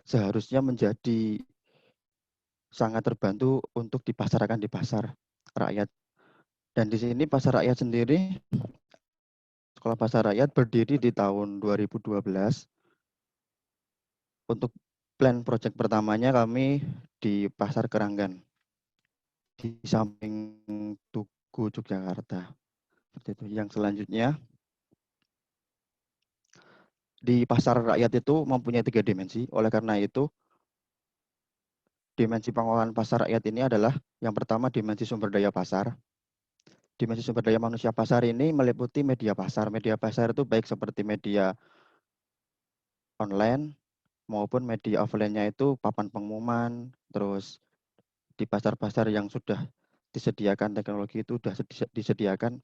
seharusnya menjadi sangat terbantu untuk dipasarkan di pasar rakyat. Dan di sini pasar rakyat sendiri, Sekolah Pasar Rakyat berdiri di tahun 2012. Untuk plan project pertamanya kami di Pasar Keranggan, di samping Tugu Yogyakarta. Seperti itu. Yang selanjutnya, di pasar rakyat itu mempunyai 3 dimensi. Oleh karena itu, dimensi pengelolaan pasar rakyat ini adalah yang pertama dimensi sumber daya pasar. Dimensi sumber daya manusia pasar ini meliputi media pasar. Media pasar itu baik seperti media online maupun media offline-nya itu papan pengumuman, terus di pasar-pasar yang sudah disediakan teknologi itu sudah disediakan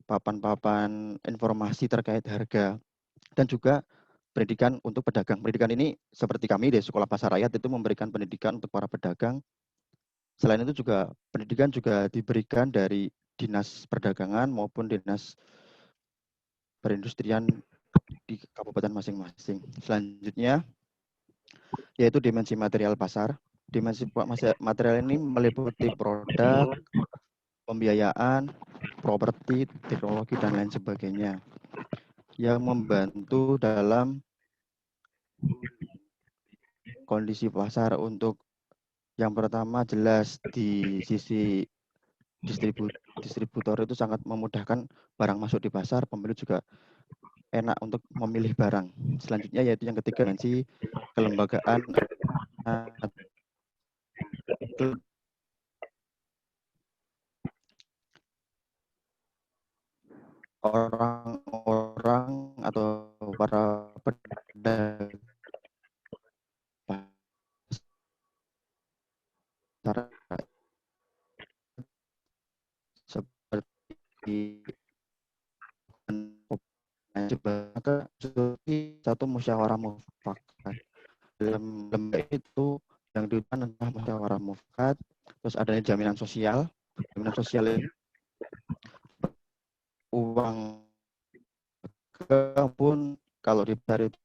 papan-papan informasi terkait harga dan juga pendidikan untuk pedagang. Pendidikan ini seperti kami di Sekolah Pasar Rakyat itu memberikan pendidikan untuk para pedagang. Selain itu juga pendidikan juga diberikan dari Dinas Perdagangan maupun Dinas Perindustrian di kabupaten masing-masing. Selanjutnya yaitu dimensi material pasar. Dimensi material ini meliputi produk, pembiayaan, properti, teknologi, dan lain sebagainya yang membantu dalam kondisi pasar. Untuk yang pertama jelas di sisi distributor itu sangat memudahkan barang masuk di pasar, pembeli juga enak untuk memilih barang. Selanjutnya yaitu yang ketiga dimensi kelembagaan orang-orang atau para pedagang pasar seperti satu musyawarah mufakat. Dalam lembaga itu yang diusulkan adalah musyawarah mufakat, terus adanya jaminan sosial. Jaminan sosial ini uang pun kalau di pasar itu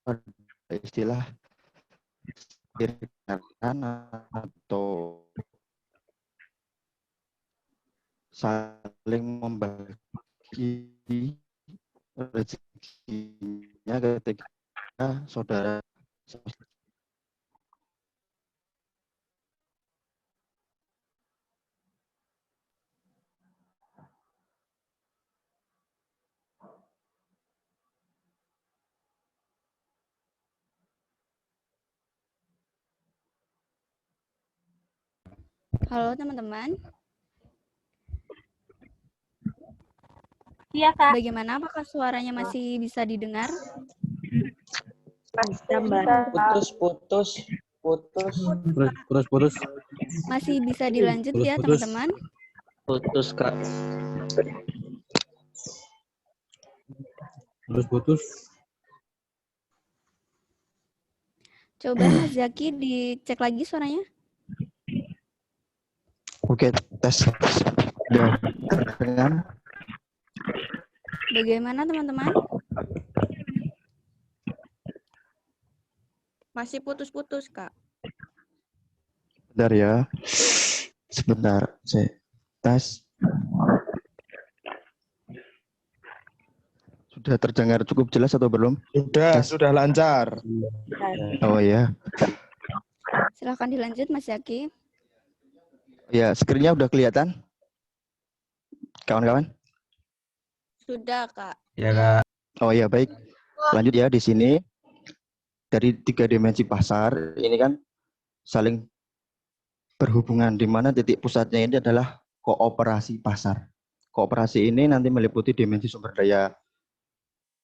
ada istilah atau saling membagi rezekinya ketika saudara. Halo teman-teman. Iya, Kak. Bagaimana? Apakah suaranya masih bisa didengar? Putus. Masih bisa dilanjut ya teman-teman? Putus, Kak. Putus. Coba Mas Zaki dicek lagi suaranya. Oke, tes. Ya, terdengar. Bagaimana teman-teman? Masih putus-putus, Kak. Bentar ya. Sebentar, saya tes. Sudah terdengar cukup jelas atau belum? Sudah lancar. Oh ya. Silahkan dilanjut Mas Zaki. Ya, screen-nya udah kelihatan? Kawan-kawan? Sudah, Kak. Ya, Kak. Oh ya, baik. Lanjut ya, di sini dari 3 dimensi pasar ini kan saling berhubungan, di mana titik pusatnya ini adalah kooperasi pasar. Kooperasi ini nanti meliputi dimensi sumber daya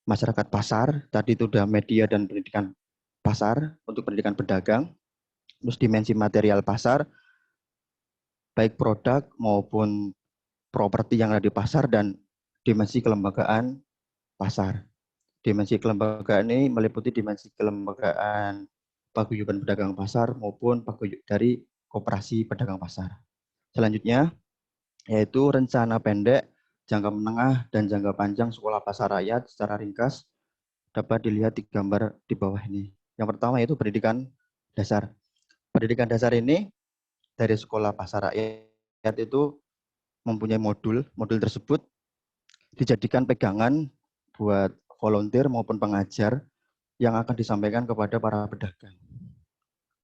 masyarakat pasar, tadi itu sudah media dan pendidikan pasar untuk pendidikan pedagang, terus dimensi material pasar, baik produk maupun properti yang ada di pasar, dan dimensi kelembagaan pasar. Dimensi kelembagaan ini meliputi dimensi kelembagaan paguyuban pedagang pasar maupun paguyuban dari koperasi pedagang pasar. Selanjutnya, yaitu rencana pendek, jangka menengah, dan jangka panjang Sekolah Pasar Rakyat secara ringkas dapat dilihat di gambar di bawah ini. Yang pertama yaitu pendidikan dasar. Pendidikan dasar ini dari Sekolah Pasar Rakyat itu mempunyai modul. Modul tersebut dijadikan pegangan buat volunteer maupun pengajar yang akan disampaikan kepada para pedagang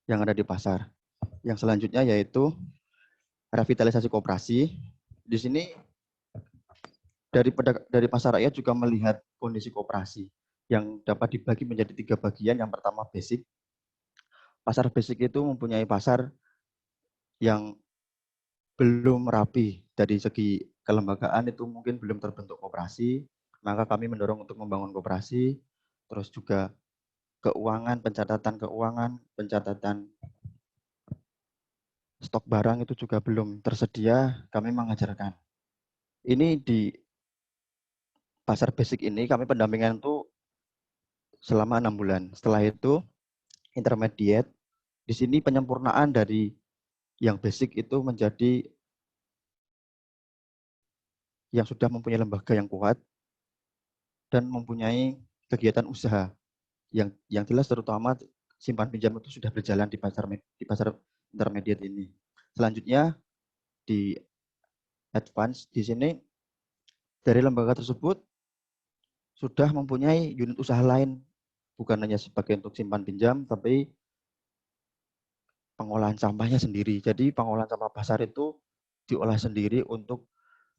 yang ada di pasar. Yang selanjutnya yaitu revitalisasi koperasi. Di sini dari pasar rakyat juga melihat kondisi koperasi yang dapat dibagi menjadi 3 bagian. Yang pertama basic. Pasar basic itu mempunyai pasar yang belum rapi dari segi kelembagaan, itu mungkin belum terbentuk koperasi, maka kami mendorong untuk membangun koperasi. Terus juga keuangan, pencatatan stok barang itu juga belum tersedia, kami mengajarkan. Ini di pasar basic ini kami pendampingan itu selama 6 bulan. Setelah itu intermediate. Di sini penyempurnaan dari yang basic itu menjadi yang sudah mempunyai lembaga yang kuat dan mempunyai kegiatan usaha yang jelas, terutama simpan pinjam itu sudah berjalan di pasar intermediate ini. Selanjutnya di advance, di sini dari lembaga tersebut sudah mempunyai unit usaha lain, bukan hanya sebagai untuk simpan pinjam, tapi pengolahan sampahnya sendiri. Jadi pengolahan sampah pasar itu diolah sendiri untuk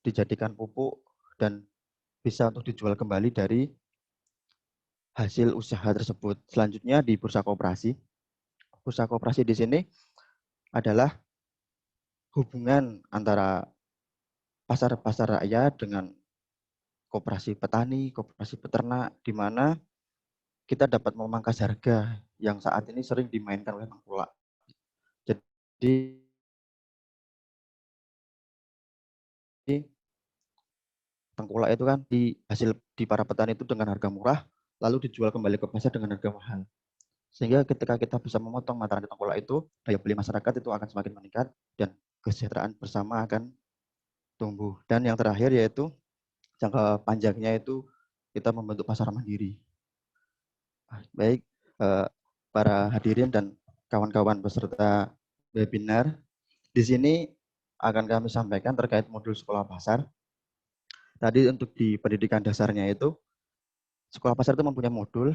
dijadikan pupuk dan bisa untuk dijual kembali dari hasil usaha tersebut. Selanjutnya di bursa koperasi. Bursa koperasi di sini adalah hubungan antara pasar rakyat dengan koperasi petani, koperasi peternak, di mana kita dapat memangkas harga yang saat ini sering dimainkan oleh tengkulak. Jadi tengkulak itu kan di para petani itu dengan harga murah, lalu dijual kembali ke pasar dengan harga mahal. Sehingga ketika kita bisa memotong mata rantai tengkulak itu, daya beli masyarakat itu akan semakin meningkat dan kesejahteraan bersama akan tumbuh. Dan yang terakhir yaitu jangka panjangnya itu kita membentuk pasar mandiri. Baik, para hadirin dan kawan-kawan peserta webinar, di sini akan kami sampaikan terkait modul sekolah pasar. Tadi untuk di pendidikan dasarnya itu, sekolah pasar itu mempunyai modul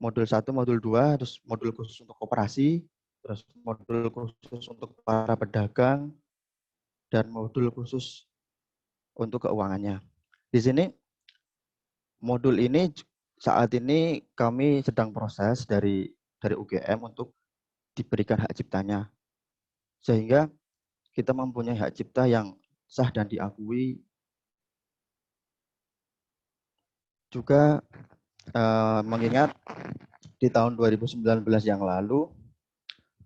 1, modul 2, terus modul khusus untuk koperasi, terus modul khusus untuk para pedagang, dan modul khusus untuk keuangannya. Di sini, modul ini saat ini kami sedang proses dari UGM untuk diberikan hak ciptanya. Sehingga kita mempunyai hak cipta yang sah dan diakui. Juga mengingat di tahun 2019 yang lalu,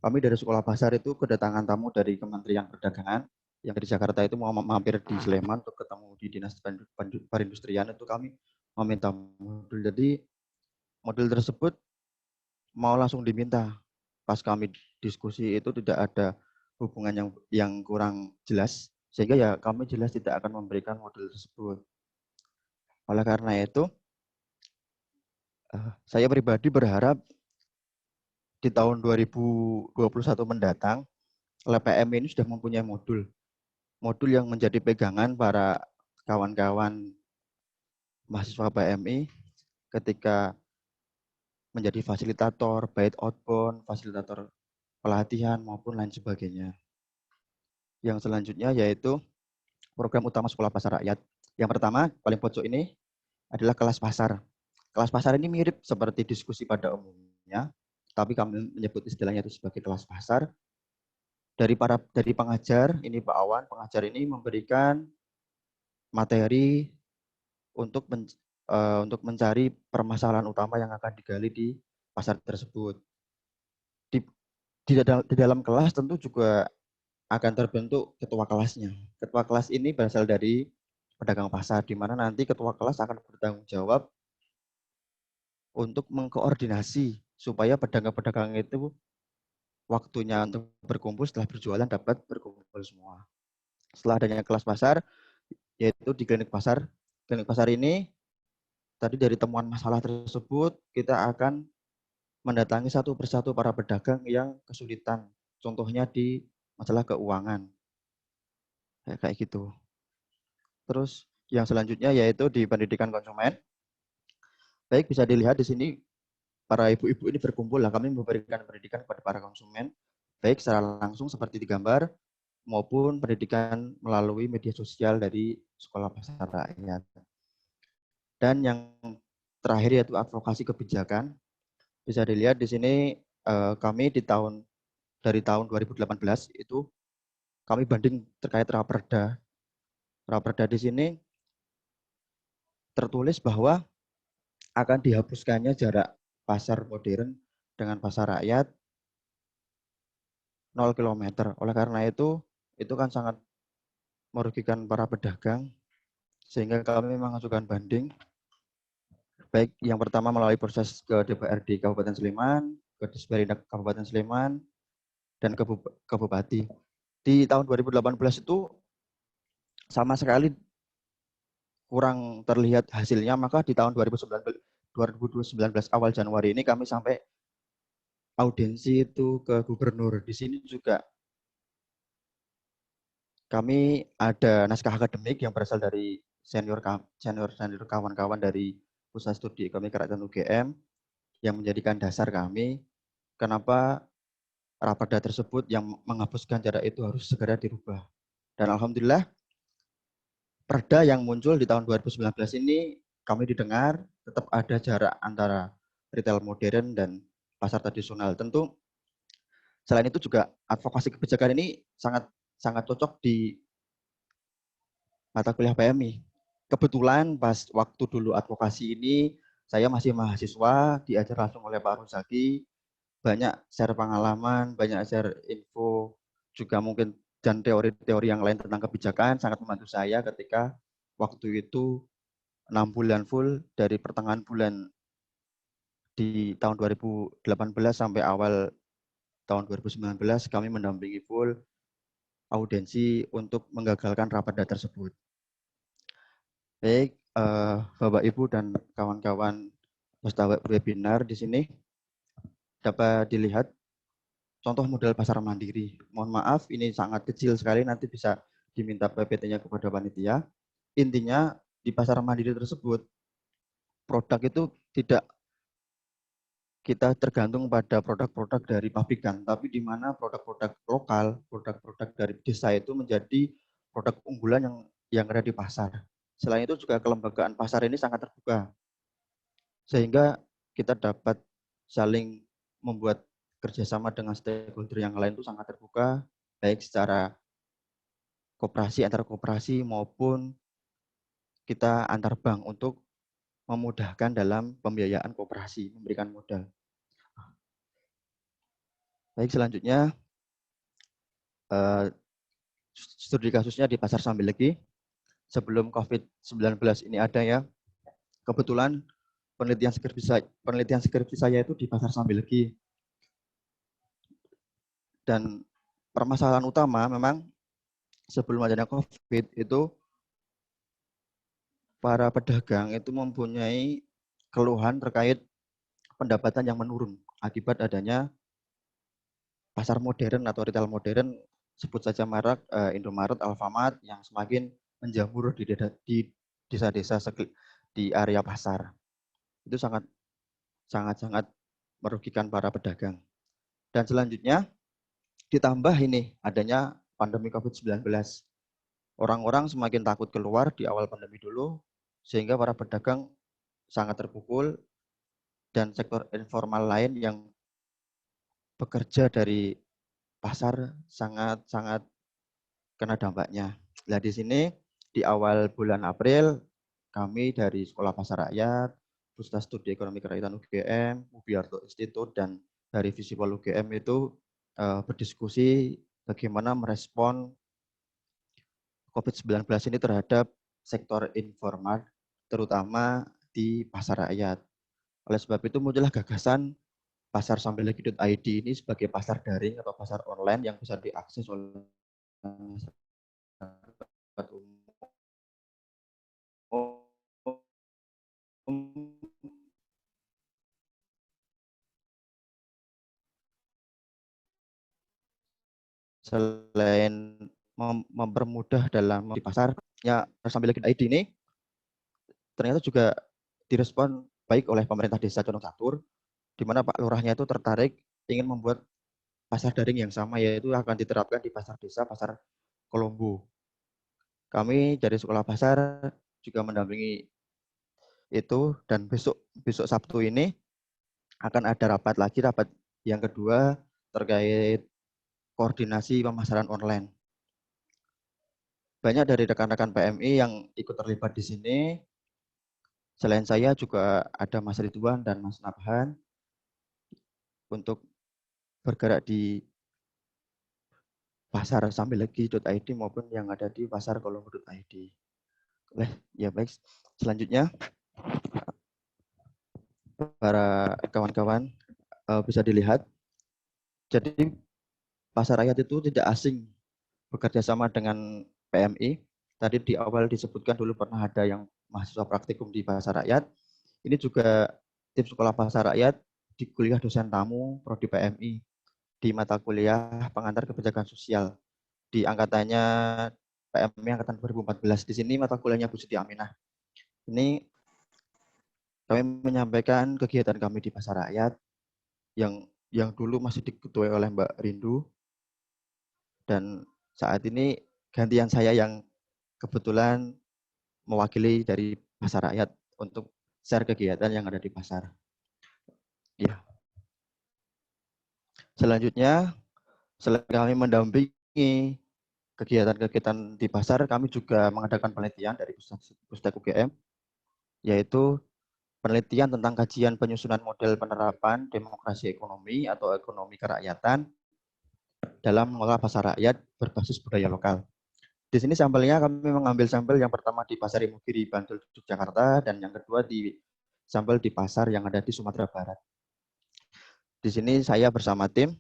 kami dari Sekolah Pasar itu kedatangan tamu dari Kementerian Perdagangan yang di Jakarta itu mau mampir di Sleman untuk ketemu di Dinas Perindustrian. Itu kami meminta modul. Jadi modul tersebut mau langsung diminta. Pas kami diskusi itu tidak ada hubungan yang kurang jelas, sehingga ya kami jelas tidak akan memberikan modul tersebut. Oleh karena itu, saya pribadi berharap di tahun 2021 mendatang, LPM ini sudah mempunyai modul yang menjadi pegangan para kawan-kawan mahasiswa PMI ketika menjadi fasilitator, baik outbound, fasilitator pelatihan, maupun lain sebagainya. Yang selanjutnya yaitu program utama Sekolah Pasar Rakyat. Yang pertama, paling pojok ini adalah kelas pasar. Kelas pasar ini mirip seperti diskusi pada umumnya, tapi kami menyebut istilahnya itu sebagai kelas pasar. Dari pengajar, ini Pak Awan, pengajar ini memberikan materi untuk mencari permasalahan utama yang akan digali di pasar tersebut. Di dalam kelas tentu juga akan terbentuk ketua kelasnya. Ketua kelas ini berasal dari pedagang pasar, di mana nanti ketua kelas akan bertanggung jawab untuk mengkoordinasi supaya pedagang-pedagang itu waktunya untuk berkumpul setelah berjualan dapat berkumpul semua. Setelah adanya kelas pasar, yaitu di klinik pasar. Klinik pasar ini tadi dari temuan masalah tersebut, kita akan mendatangi satu persatu para pedagang yang kesulitan. Contohnya di masalah keuangan. Kayak gitu. Terus yang selanjutnya yaitu di pendidikan konsumen. Baik, bisa dilihat di sini para ibu-ibu ini berkumpul lah. Kami memberikan pendidikan kepada para konsumen, baik secara langsung seperti di gambar, maupun pendidikan melalui media sosial dari Sekolah Pasar Rakyat. Dan yang terakhir yaitu advokasi kebijakan. Bisa dilihat di sini kami dari tahun 2018 itu kami banding terkait Raperda. Raperda di sini tertulis bahwa akan dihapuskannya jarak pasar modern dengan pasar rakyat 0 km. Oleh karena itu kan sangat merugikan para pedagang, sehingga kami mengajukan banding. Baik, yang pertama melalui proses ke DPRD Kabupaten Sleman, ke Disperindak Kabupaten Sleman, dan ke Bupati. Di tahun 2018 itu sama sekali kurang terlihat hasilnya, maka di tahun 2019 awal Januari ini kami sampai audiensi itu ke gubernur. Di sini juga kami ada naskah akademik yang berasal dari senior kawan-kawan dari Pusat Studi Ekonomi Kerakyatan UGM yang menjadikan dasar kami kenapa raperda tersebut yang menghapuskan jarak itu harus segera dirubah. Dan alhamdulillah perda yang muncul di tahun 2019 ini kami didengar tetap ada jarak antara retail modern dan pasar tradisional. Tentu selain itu juga advokasi kebijakan ini sangat cocok di mata kuliah PMI. Kebetulan pas waktu dulu advokasi ini saya masih mahasiswa, diajar langsung oleh Pak Rusaki, banyak share pengalaman, banyak share info, juga mungkin dan teori-teori yang lain tentang kebijakan sangat membantu saya ketika waktu itu 6 bulan full dari pertengahan bulan di tahun 2018 sampai awal tahun 2019 kami mendampingi full audiensi untuk menggagalkan raperda tersebut. Baik, Bapak Ibu dan kawan-kawan peserta webinar di sini dapat dilihat contoh model pasar mandiri. Mohon maaf, ini sangat kecil sekali, nanti bisa diminta PPT-nya kepada panitia. Intinya di pasar mandiri tersebut, produk itu tidak kita tergantung pada produk-produk dari pabrikan, tapi di mana produk-produk lokal, produk-produk dari desa itu menjadi produk unggulan yang ada di pasar. Selain itu juga kelembagaan pasar ini sangat terbuka, sehingga kita dapat saling membuat kerjasama dengan stakeholder yang lain itu sangat terbuka, baik secara koperasi antar koperasi maupun kita antar bank untuk memudahkan dalam pembiayaan koperasi, memberikan modal. Baik, selanjutnya studi kasusnya di Pasar Sambilegi. Sebelum COVID-19 ini ada ya, kebetulan penelitian skripsi saya itu di Pasar Sambilegi. Dan permasalahan utama memang sebelum adanya COVID itu para pedagang itu mempunyai keluhan terkait pendapatan yang menurun akibat adanya pasar modern atau retail modern, sebut saja merek Indomaret, Alfamart yang semakin menjamur di desa-desa di area pasar. Itu sangat merugikan para pedagang. Dan selanjutnya ditambah ini adanya pandemi COVID-19. Orang-orang semakin takut keluar di awal pandemi dulu, sehingga para pedagang sangat terpukul dan sektor informal lain yang bekerja dari pasar sangat kena dampaknya. Nah, di sini di awal bulan April kami dari Sekolah Pasar Rakyat, Pusat Studi Ekonomi Kerakyatan UGM, Ubiarto Institute, dan dari Visipol UGM itu berdiskusi bagaimana merespon COVID-19 ini terhadap sektor informal, terutama di pasar rakyat. Oleh sebab itu muncullah gagasan pasar sambilegi.id ini sebagai pasar daring atau pasar online yang bisa diakses oleh masyarakat umum selain mempermudah dalam di pasar, ya sambil lagi ID ini ternyata juga direspon baik oleh pemerintah desa Condong Catur, di mana Pak Lurahnya itu tertarik ingin membuat pasar daring yang sama, yaitu akan diterapkan di pasar desa, pasar Kolombo. Kami dari sekolah pasar juga mendampingi itu, dan besok Sabtu ini akan ada rapat lagi, rapat yang kedua terkait koordinasi pemasaran online. Banyak dari rekan-rekan PMI yang ikut terlibat di sini. Selain saya juga ada Mas Ridwan dan Mas Nabhan untuk bergerak di pasar sambilegi.id maupun yang ada di pasar kolombo.id. Ya baik, selanjutnya para kawan-kawan bisa dilihat. Jadi pasar rakyat itu tidak asing bekerja sama dengan PMI. Tadi di awal disebutkan dulu pernah ada yang mahasiswa praktikum di pasar rakyat. Ini juga tim sekolah pasar rakyat di kuliah dosen tamu prodi PMI di mata kuliah pengantar kebijakan sosial di angkatannya PMI angkatan 2014. Di sini mata kuliahnya Bu Siti Aminah. Ini kami menyampaikan kegiatan kami di pasar rakyat yang dulu masih diketuai oleh Mbak Rindu, dan saat ini gantian saya yang kebetulan mewakili dari pasar rakyat untuk share kegiatan yang ada di pasar. Ya. Selanjutnya, selain kami mendampingi kegiatan-kegiatan di pasar, kami juga mengadakan penelitian dari Pustek UGM, yaitu penelitian tentang kajian penyusunan model penerapan demokrasi ekonomi atau ekonomi kerakyatan dalam mengelola pasar rakyat berbasis budaya lokal. Di sini sampelnya kami mengambil sampel yang pertama di Pasar Imogiri, Bantul, Yogyakarta, dan yang kedua di sampel di pasar yang ada di Sumatera Barat. Di sini saya bersama tim,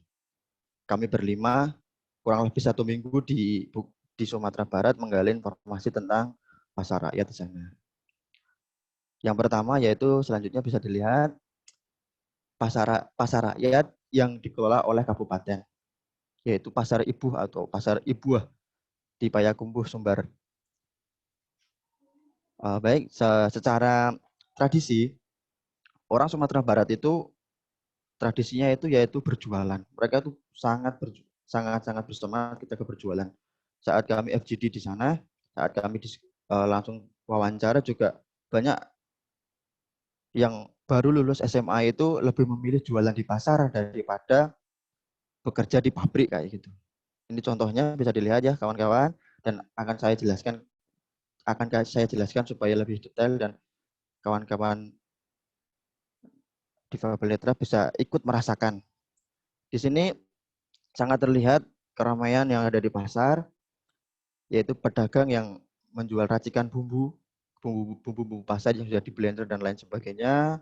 kami berlima, kurang lebih 1 minggu di Sumatera Barat menggali informasi tentang pasar rakyat di sana. Yang pertama yaitu selanjutnya bisa dilihat pasar rakyat yang dikelola oleh kabupaten, yaitu Pasar Ibu atau Pasar Ibuah di Payakumbuh, Sumbar. Baik, secara tradisi, orang Sumatera Barat itu tradisinya itu yaitu berjualan. Mereka itu sangat bersemangat ketika berjualan. Saat kami FGD di sana, saat kami langsung wawancara juga banyak yang baru lulus SMA itu lebih memilih jualan di pasar daripada bekerja di pabrik kayak gitu. Ini contohnya bisa dilihat ya kawan-kawan, dan akan saya jelaskan supaya lebih detail dan kawan-kawan difabel netra bisa ikut merasakan. Di sini sangat terlihat keramaian yang ada di pasar, yaitu pedagang yang menjual racikan bumbu pasar yang sudah di blender dan lain sebagainya.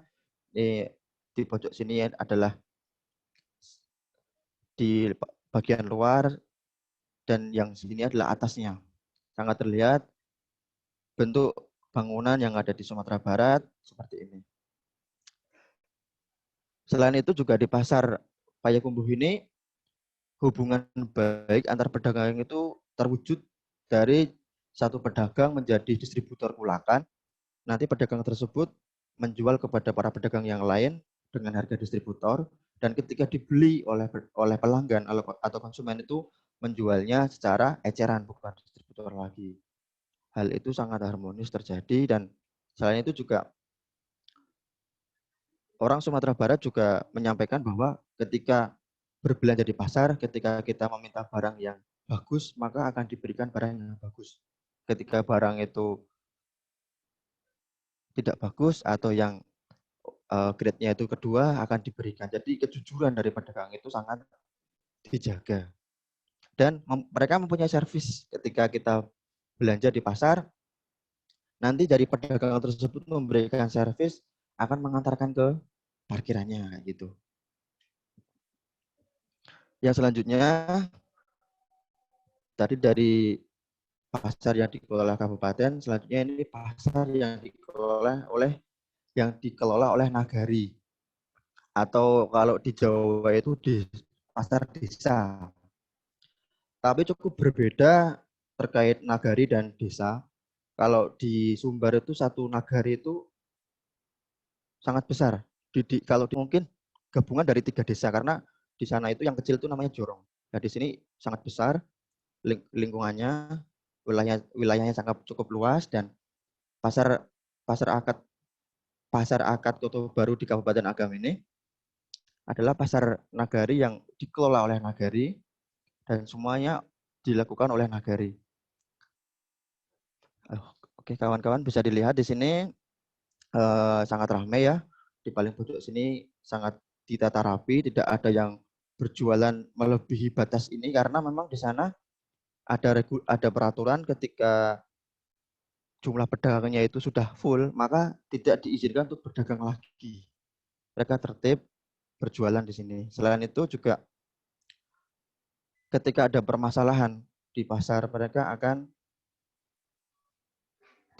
Ini di pojok sini adalah di bagian luar, dan yang sini adalah atasnya. Sangat terlihat bentuk bangunan yang ada di Sumatera Barat seperti ini. Selain itu juga di pasar Payakumbuh ini hubungan baik antar pedagang itu terwujud dari satu pedagang menjadi distributor kulakan. Nanti pedagang tersebut menjual kepada para pedagang yang lain dengan harga distributor, dan ketika dibeli oleh pelanggan atau konsumen itu menjualnya secara eceran, bukan distributor lagi. Hal itu sangat harmonis terjadi, dan selain itu juga orang Sumatera Barat juga menyampaikan bahwa ketika berbelanja di pasar, ketika kita meminta barang yang bagus, maka akan diberikan barang yang bagus. Ketika barang itu tidak bagus atau yang grade-nya itu kedua, akan diberikan. Jadi kejujuran dari pedagang itu sangat dijaga. Dan mereka mempunyai servis ketika kita belanja di pasar, nanti dari pedagang tersebut memberikan servis, akan mengantarkan ke parkirannya gitu. Yang selanjutnya tadi dari pasar yang dikelola kabupaten, selanjutnya ini pasar yang dikelola oleh nagari, atau kalau di Jawa itu di pasar desa. Tapi cukup berbeda terkait nagari dan desa. Kalau di Sumbar itu satu nagari itu sangat besar. Mungkin gabungan dari 3 desa karena di sana itu yang kecil itu namanya Jorong. Nah, di sini sangat besar lingkungannya, wilayahnya sangat cukup luas dan pasar pasar akad pasar akad Kota Baru di Kabupaten Agam ini adalah pasar nagari yang dikelola oleh nagari dan semuanya dilakukan oleh nagari. Oke, kawan-kawan bisa dilihat di sini sangat ramai ya. Di paling pojok sini sangat ditata rapi, tidak ada yang berjualan melebihi batas ini karena memang di sana ada peraturan ketika jumlah pedagangnya itu sudah full, maka tidak diizinkan untuk berdagang lagi. Mereka tertib berjualan di sini. Selain itu juga ketika ada permasalahan di pasar, mereka akan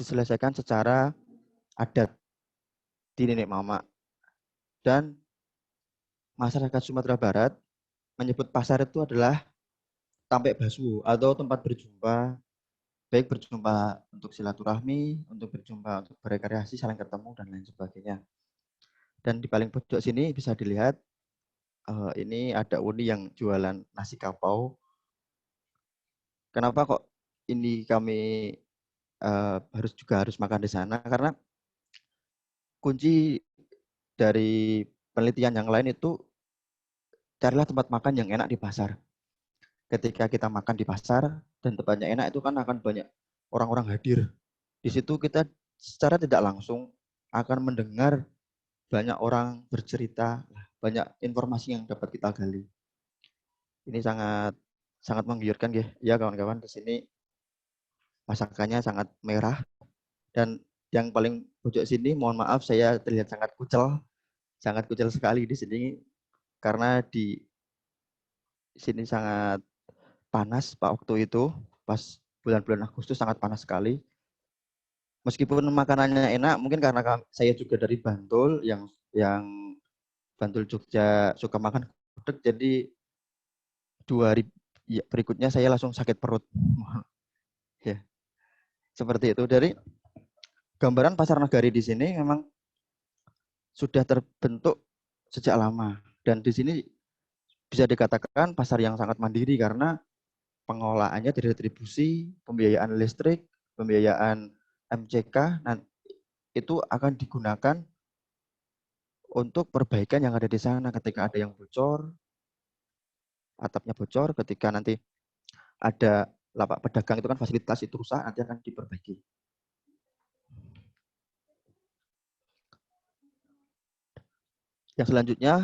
diselesaikan secara adat di nenek mama. Dan masyarakat Sumatera Barat menyebut pasar itu adalah tampek basu atau tempat berjumpa, baik berjumpa untuk silaturahmi, untuk berjumpa untuk berrekreasi, saling ketemu dan lain sebagainya. Dan di paling pojok sini bisa dilihat ini ada Uni yang jualan nasi kapau. Kenapa kok ini kami harus makan di sana? Karena kunci dari penelitian yang lain itu carilah tempat makan yang enak di pasar. Ketika kita makan di pasar dan tempatnya enak itu kan akan banyak orang-orang hadir. Di situ kita secara tidak langsung akan mendengar banyak orang bercerita, banyak informasi yang dapat kita gali. Ini sangat menggiurkan ya kawan-kawan. Di sini masakannya sangat merah dan yang paling pojok sini mohon maaf saya terlihat sangat kucel sekali di sini karena di sini sangat panas waktu itu pas bulan-bulan Agustus sangat panas sekali. Meskipun makanannya enak, mungkin karena saya juga dari Bantul yang Bantul Jogja suka makan gudeg, jadi 2 hari berikutnya saya langsung sakit perut. Ya, seperti itu. Dari gambaran pasar nagari di sini memang sudah terbentuk sejak lama dan di sini bisa dikatakan pasar yang sangat mandiri karena pengelolaannya dari distribusi, pembiayaan listrik, pembiayaan MCK, dan itu akan digunakan untuk perbaikan yang ada di sana ketika ada yang bocor, atapnya bocor, ketika nanti ada lapak pedagang itu kan fasilitas itu rusak, nanti akan diperbaiki. Yang selanjutnya